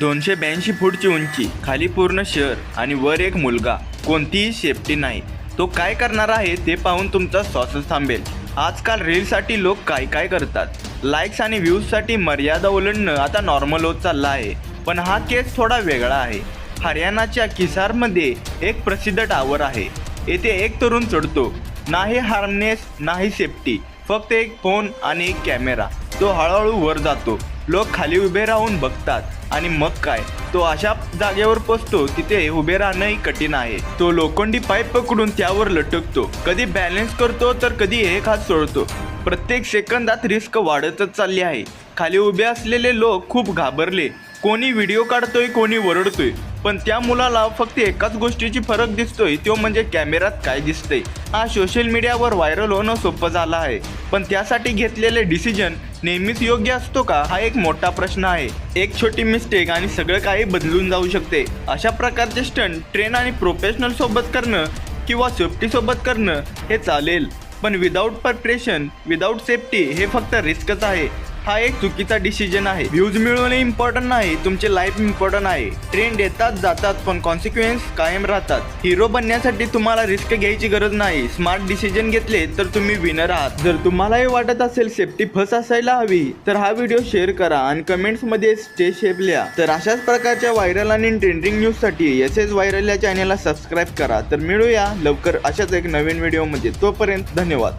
282 फूटची उंची, खाली पूर्ण शहर आणि वर एक मुलगा. कोणतीही सेफ्टी नाही. तो काय करणार आहे ते पाहून तुमचा श्वासच थांबेल. आजकाल रीलसाठी लोक काय काय करतात. लाईक्स आणि व्ह्यूजसाठी मर्यादा ओलांडणं आता नॉर्मल होत चाललं आहे. पण हा केस थोडा वेगळा आहे. हरियाणाच्या किसारमध्ये एक प्रसिद्ध टावर आहे. येथे एक तरुण चढतो. नाही हार्नेस, नाही सेफ्टी, फक्त एक फोन आणि एक कॅमेरा. तो हळूहळू वर जातो. लोक खाली उभे राहून बघतात आणि मग काय, तो अशा जागेवर पोचतो तिथे उभे राहणंही कठीण आहे. तो लोखंडी पाईप पकडून त्यावर लटकतो. कधी बॅलन्स करतो तर कधी एक हात सोडतो. प्रत्येक सेकंदात रिस्क वाढतच चालली आहे. खाली उभे असलेले लोक खूप घाबरले. कोणी व्हिडिओ काढतोय, कोणी वरडतोय. पण त्या मुलाला फक्त एकाच गोष्टीची फरक दिसतोय, तो म्हणजे कॅमेऱ्यात काय दिसतंय. हा सोशल मीडियावर व्हायरल होणं सोपं झालं आहे. पण त्यासाठी घेतलेले डिसिजन नेहमीच योग्य असतो का, हा एक मोठा प्रश्न आहे. एक छोटी मिस्टेक आणि सगळं काही बदलून जाऊ शकते. अशा प्रकारचे स्टंट ट्रेन आणि प्रोफेशनल सोबत करणं किंवा सेफ्टी सोबत करणं हे चालेल. पण विदाऊट प्रिपरेशन, विदाऊट सेफ्टी हे फक्त रिस्कच आहे. हा एक चुकीचा डिसिजन आहे. व्ह्यूज मिळवणे इम्पॉर्टंट नाही, तुमचे लाईफ इम्पॉर्टंट आहे. ट्रेंड येतात जातात पण कॉन्सिक्वेन्स कायम राहतात. हिरो बनण्यासाठी तुम्हाला रिस्क घ्यायची गरज नाही. स्मार्ट डिसिजन घेतले तर तुम्ही विनर आहात. जर तुम्हालाही वाटत असेल सेफ्टी फर्स्ट असायला हवी तर हा व्हिडिओ शेअर करा आणि कमेंट्समध्ये स्टे सेफ लिहा. तर अशाच प्रकारच्या व्हायरल आणि ट्रेंडिंग न्यूजसाठी एसएस व्हायरल या चॅनलला सबस्क्राईब करा. तर मिळूया लवकर अशाच एक नवीन व्हिडिओमध्ये. तोपर्यंत धन्यवाद.